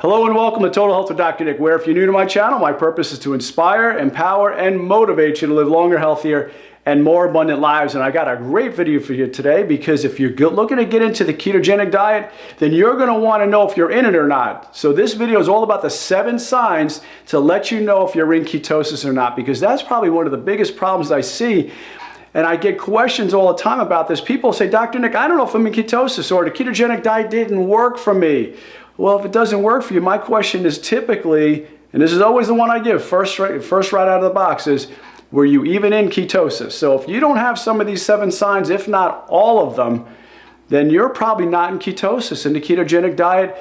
Hello and welcome to Total Health with Dr. Nick, where if you're new to my channel, my purpose is to inspire, empower, and motivate you to live longer, healthier, and more abundant lives. And I got a great video for you today because if you're looking to get into the ketogenic diet, then you're going to want to know if you're in it or not. So this video is all about the 7 signs to let you know if you're in ketosis or not, because that's probably one of the biggest problems I see. And I get questions all the time about this. People say, Dr. Nick, I don't know if I'm in ketosis, or the ketogenic diet didn't work for me. Well, if it doesn't work for you, my question is typically, and this is always the one I give first right out of the box, is were you even in ketosis? So if you don't have some of these 7 signs, if not all of them, then you're probably not in ketosis, and the ketogenic diet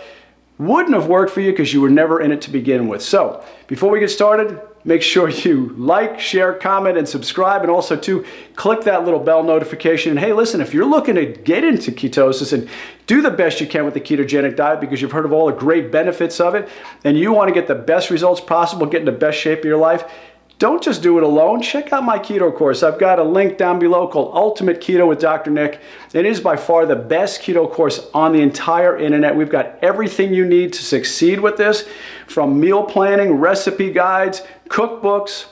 wouldn't have worked for you because you were never in it to begin with. So before we get started, make sure you like, share, comment, and subscribe, and also to click that little bell notification. And hey, listen, if you're looking to get into ketosis and do the best you can with the ketogenic diet because you've heard of all the great benefits of it and you want to get the best results possible, get in the best shape of your life, don't just do it alone. Check out my keto course. I've got a link down below called Ultimate Keto with Dr. Nick. It is by far the best keto course on the entire internet. We've got everything you need to succeed with this, from meal planning, recipe guides, cookbooks.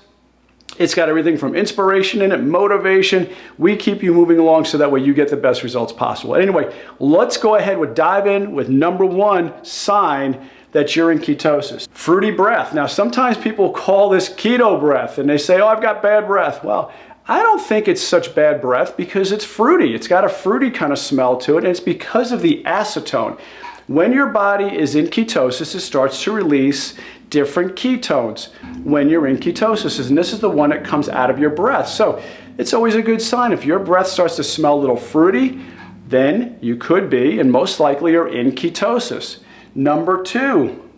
It's got everything from inspiration in it, motivation. We keep you moving along so that way you get the best results possible. Anyway, let's go ahead and dive in with number 1 sign that you're in ketosis. Fruity breath. Now, sometimes people call this keto breath and they say, oh, I've got bad breath. Well, I don't think it's such bad breath because it's fruity. It's got a fruity kind of smell to it, and it's because of the acetone. When your body is in ketosis, it starts to release different ketones when you're in ketosis, and this is the one that comes out of your breath. So it's always a good sign. If your breath starts to smell a little fruity, then you could be, and most likely you're in ketosis. Number 2,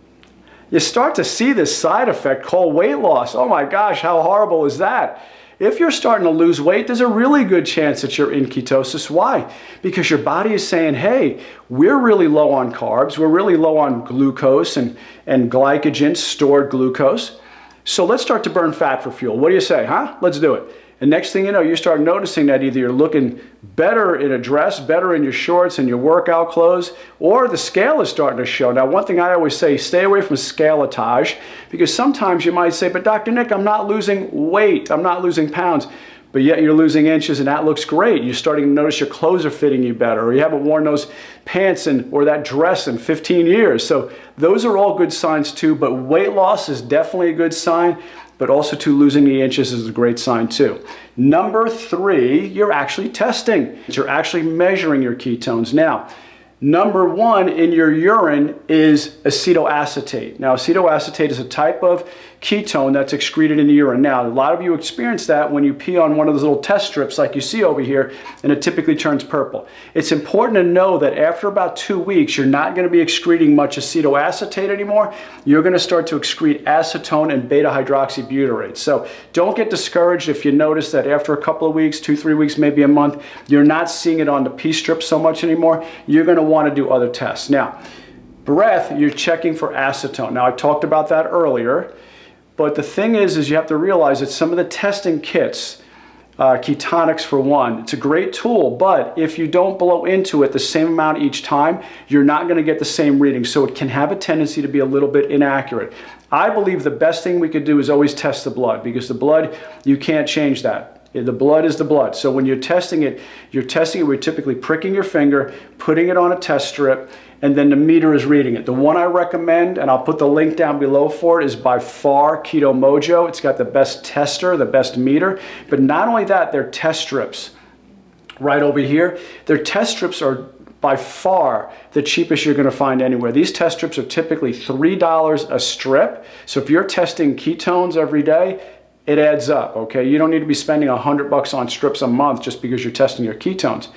you start to see this side effect called weight loss. Oh my gosh, how horrible is that? If you're starting to lose weight, there's a really good chance that you're in ketosis. Why? Because your body is saying, hey, we're really low on carbs, we're really low on glucose and glycogen, stored glucose. So let's start to burn fat for fuel. What do you say, huh? Let's do it. And next thing you know, you start noticing that either you're looking better in a dress, better in your shorts and your workout clothes, or the scale is starting to show. Now, one thing I always say, stay away from scaletage, because sometimes you might say, but Dr. Nick, I'm not losing weight, I'm not losing pounds, but yet you're losing inches and that looks great. You're starting to notice your clothes are fitting you better, or you haven't worn those pants or that dress in 15 years. So those are all good signs too, but weight loss is definitely a good sign. But also too, losing the inches is a great sign too. Number 3, you're actually testing. You're actually measuring your ketones. Now, number 1 in your urine is acetoacetate. Now, acetoacetate is a type of ketone that's excreted in the urine. Now, a lot of you experience that when you pee on one of those little test strips like you see over here, and it typically turns purple. It's important to know that after about 2 weeks, you're not going to be excreting much acetoacetate anymore. You're going to start to excrete acetone and beta-hydroxybutyrate. So don't get discouraged if you notice that after a couple of weeks, 2-3 weeks, maybe a month, you're not seeing it on the pee strip so much anymore. You're going to want to do other tests. Now, breath, you're checking for acetone. Now, I talked about that earlier. But the thing is you have to realize that some of the testing kits, Ketonics for one, it's a great tool, but if you don't blow into it the same amount each time, you're not going to get the same reading. So it can have a tendency to be a little bit inaccurate. I believe the best thing we could do is always test the blood, because the blood, you can't change that. The blood is the blood. So when you're testing it, we're typically pricking your finger, putting it on a test strip, and then the meter is reading it. The one I recommend, and I'll put the link down below for it, is by far Keto Mojo. It's got the best tester, the best meter. But not only that, their test strips right over here, their test strips are by far the cheapest you're going to find anywhere. These test strips are typically $3 a strip. So if you're testing ketones every day, it adds up, okay? You don't need to be spending $100 on strips a month just because you're testing your ketones.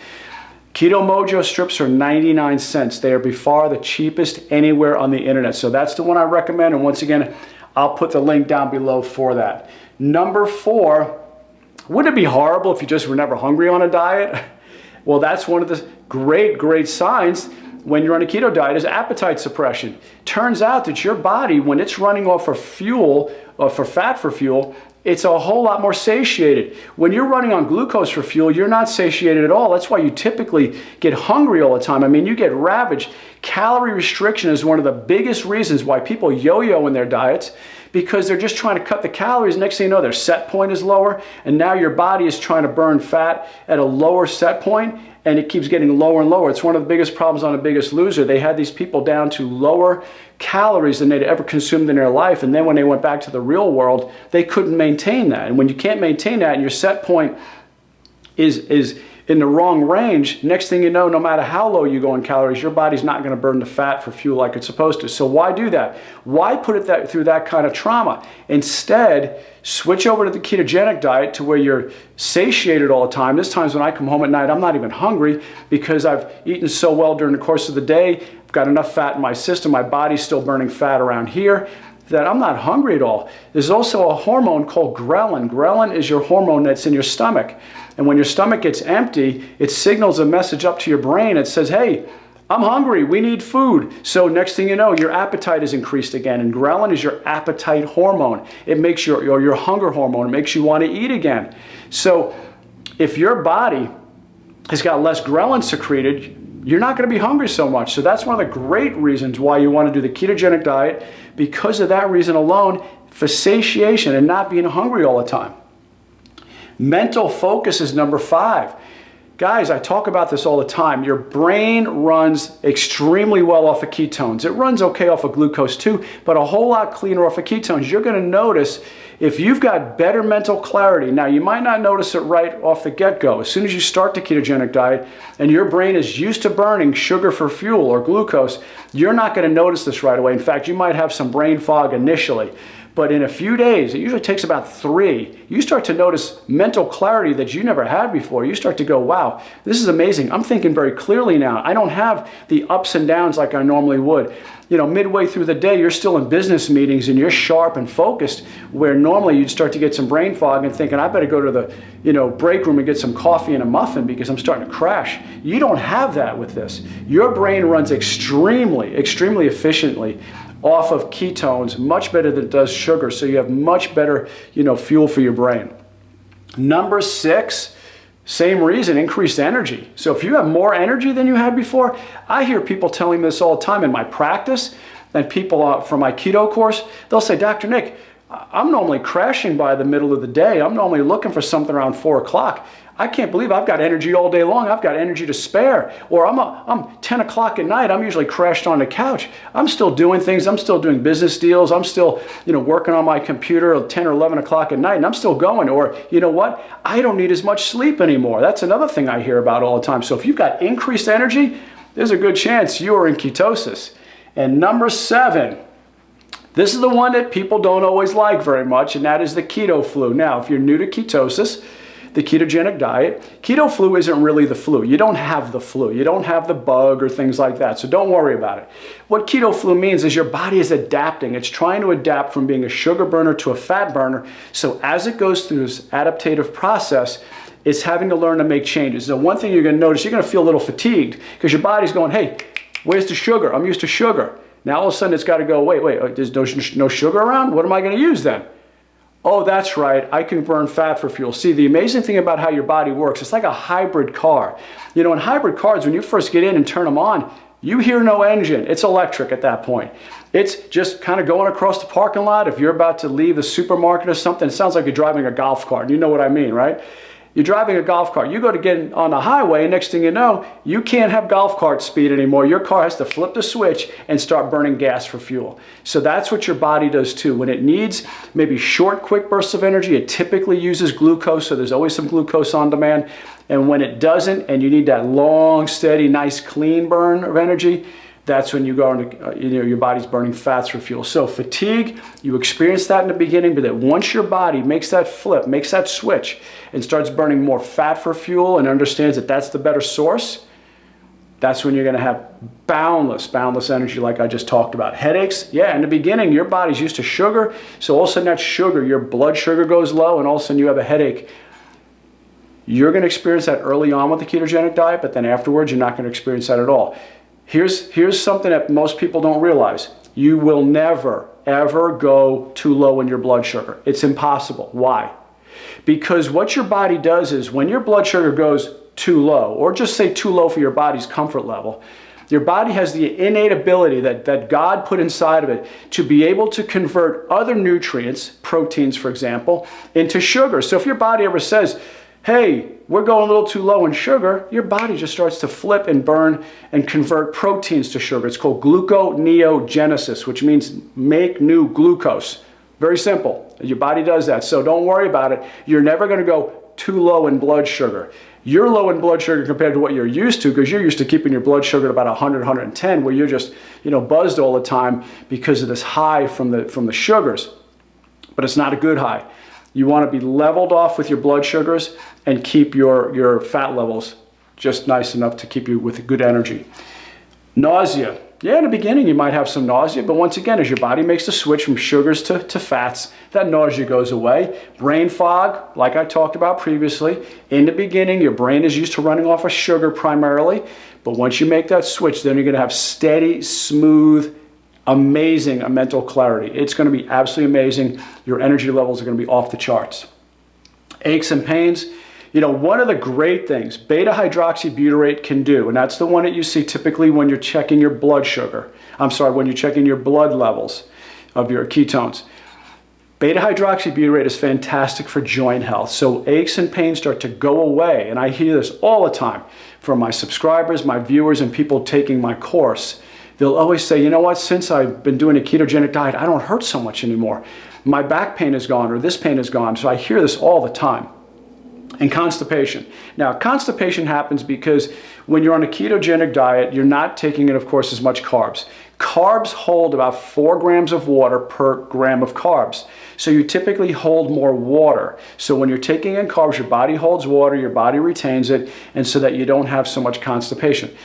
Keto Mojo strips are 99 cents. They are by far the cheapest anywhere on the internet. So that's the one I recommend. And once again, I'll put the link down below for that. Number 4, wouldn't it be horrible if you just were never hungry on a diet? Well, that's one of the great signs when you're on a keto diet is appetite suppression. Turns out that your body, when it's running off of fuel, or for fat for fuel, it's a whole lot more satiated. When you're running on glucose for fuel, you're not satiated at all. That's why you typically get hungry all the time. I mean, you get ravaged. Calorie restriction is one of the biggest reasons why people yo-yo in their diets, because they're just trying to cut the calories. Next thing you know, their set point is lower, and now your body is trying to burn fat at a lower set point, and it keeps getting lower and lower. It's one of the biggest problems on The Biggest Loser. They had these people down to lower calories than they'd ever consumed in their life, and then when they went back to the real world, they couldn't maintain that. And when you can't maintain that and your set point is in the wrong range, next thing you know, no matter how low you go in calories, your body's not going to burn the fat for fuel like it's supposed to. So why do that? Why put it through that kind of trauma? Instead, switch over to the ketogenic diet to where you're satiated all the time. There's times when I come home at night, I'm not even hungry because I've eaten so well during the course of the day. I've got enough fat in my system. My body's still burning fat around here that I'm not hungry at all. There's also a hormone called ghrelin. Ghrelin is your hormone that's in your stomach. And when your stomach gets empty, it signals a message up to your brain. It says, hey, I'm hungry, we need food. So next thing you know, your appetite is increased again. And ghrelin is your appetite hormone. It makes your hunger hormone. It makes you want to eat again. So if your body has got less ghrelin secreted, you're not going to be hungry so much. So that's one of the great reasons why you want to do the ketogenic diet, because of that reason alone, for satiation and not being hungry all the time. Mental focus is number 5. Guys, I talk about this all the time. Your brain runs extremely well off of ketones. It runs okay off of glucose too, but a whole lot cleaner off of ketones. You're going to notice if you've got better mental clarity. Now, you might not notice it right off the get-go. As soon as you start the ketogenic diet and your brain is used to burning sugar for fuel or glucose, you're not going to notice this right away. In fact, you might have some brain fog initially. But in a few days, it usually takes about 3, you start to notice mental clarity that you never had before. You start to go, wow, this is amazing. I'm thinking very clearly now. I don't have the ups and downs like I normally would. You know, midway through the day, you're still in business meetings and you're sharp and focused, where normally you'd start to get some brain fog and thinking, I better go to the break room and get some coffee and a muffin because I'm starting to crash. You don't have that with this. Your brain runs extremely, extremely efficiently off of ketones, much better than it does sugar. So you have much better, fuel for your brain. Number 6, same reason, increased energy. So if you have more energy than you had before, I hear people telling me this all the time in my practice, and people from my keto course, they'll say, Dr. Nick, I'm normally crashing by the middle of the day. I'm normally looking for something around 4 o'clock. I can't believe I've got energy all day long. I've got energy to spare. Or I'm 10 o'clock at night. I'm usually crashed on the couch. I'm still doing things. I'm still doing business deals. I'm still, working on my computer at 10 or 11 o'clock at night, and I'm still going. Or, you know what? I don't need as much sleep anymore. That's another thing I hear about all the time. So if you've got increased energy, there's a good chance you are in ketosis. And number 7, this is the one that people don't always like very much, and that is the keto flu. Now, if you're new to ketosis, the ketogenic diet, keto flu isn't really the flu. You don't have the flu. You don't have the bug or things like that, so don't worry about it. What keto flu means is your body is adapting. It's trying to adapt from being a sugar burner to a fat burner. So as it goes through this adaptive process, it's having to learn to make changes. So one thing you're going to notice, you're going to feel a little fatigued because your body's going, hey, where's the sugar? I'm used to sugar. Now all of a sudden it's got to go, wait, there's no sugar around? What am I going to use then? Oh, that's right, I can burn fat for fuel. See, the amazing thing about how your body works, it's like a hybrid car. In hybrid cars, when you first get in and turn them on, you hear no engine. It's electric at that point. It's just kind of going across the parking lot. If you're about to leave the supermarket or something, it sounds like you're driving a golf cart. You know what I mean, right? You're driving a golf cart. You go to get on the highway, and next thing you know, you can't have golf cart speed anymore. Your car has to flip the switch and start burning gas for fuel. So that's what your body does too. When it needs maybe short, quick bursts of energy, it typically uses glucose, so there's always some glucose on demand. And when it doesn't, and you need that long, steady, nice, clean burn of energy, that's when you go into, your body's burning fats for fuel. So fatigue, you experience that in the beginning, but then once your body makes that flip, makes that switch, and starts burning more fat for fuel and understands that that's the better source, that's when you're going to have boundless energy like I just talked about. Headaches, yeah, in the beginning, your body's used to sugar, so all of a sudden that sugar, your blood sugar goes low, and all of a sudden you have a headache. You're going to experience that early on with the ketogenic diet, but then afterwards, you're not going to experience that at all. Here's something that most people don't realize. You will never, ever go too low in your blood sugar. It's impossible. Why? Because what your body does is when your blood sugar goes too low, or just say too low for your body's comfort level, your body has the innate ability that God put inside of it to be able to convert other nutrients, proteins for example, into sugar. So if your body ever says, hey, we're going a little too low in sugar, your body just starts to flip and burn and convert proteins to sugar. It's called gluconeogenesis, which means make new glucose. Very simple. Your body does that. So don't worry about it. You're never going to go too low in blood sugar. You're low in blood sugar compared to what you're used to, because you're used to keeping your blood sugar at about 100, 110, where you're just, buzzed all the time because of this high from the sugars. But it's not a good high. You want to be leveled off with your blood sugars and keep your fat levels just nice enough to keep you with good energy. Nausea. Yeah, in the beginning you might have some nausea, but once again, as your body makes the switch from sugars to fats, that nausea goes away. Brain fog, like I talked about previously. In the beginning, your brain is used to running off of sugar primarily, but once you make that switch, then you're going to have steady, smooth, amazing mental clarity. It's going to be absolutely amazing. Your energy levels are going to be off the charts. Aches and pains. One of the great things beta hydroxybutyrate can do, and that's the one that you see typically when you're checking your blood sugar. When you're checking your blood levels of your ketones. Beta hydroxybutyrate is fantastic for joint health. So aches and pains start to go away, and I hear this all the time from my subscribers, my viewers, and people taking my course. They'll always say, you know what, since I've been doing a ketogenic diet, I don't hurt so much anymore. My back pain is gone, or this pain is gone. So I hear this all the time. And constipation. Now, constipation happens because when you're on a ketogenic diet, you're not taking in, of course, as much carbs. Carbs hold about 4 grams of water per gram of carbs. So you typically hold more water. So when you're taking in carbs, your body holds water, your body retains it, and so that you don't have so much constipation.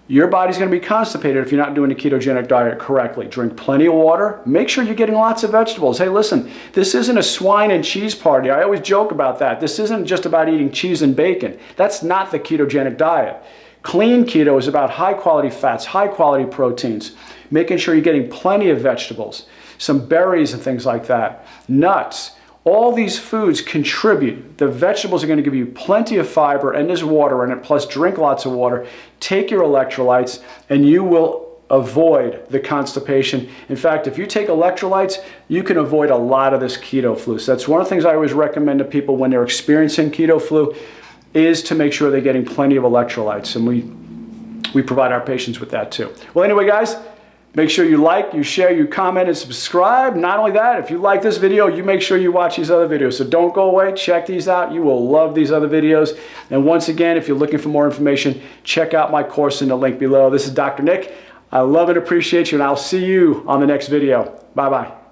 Your body's going to be constipated if you're not doing a ketogenic diet correctly. Drink plenty of water. Make sure you're getting lots of vegetables. Hey, listen, this isn't a swine and cheese party. I always joke about that. This isn't just about eating cheese and bacon. That's not the ketogenic diet. Clean keto is about high quality fats, high quality proteins, making sure you're getting plenty of vegetables, some berries and things like that, nuts. All these foods contribute. The vegetables are going to give you plenty of fiber, and there's water in it, plus drink lots of water. Take your electrolytes, and you will avoid the constipation. In fact, if you take electrolytes, you can avoid a lot of this keto flu. So that's one of the things I always recommend to people when they're experiencing keto flu, is to make sure they're getting plenty of electrolytes. And we provide our patients with that too. Well, anyway, guys, make sure you like, you share, you comment, and subscribe. Not only that, if you like this video, you make sure you watch these other videos. So don't go away. Check these out. You will love these other videos. And once again, if you're looking for more information, check out my course in the link below. This is Dr. Nick. I love and appreciate you, and I'll see you on the next video. Bye-bye.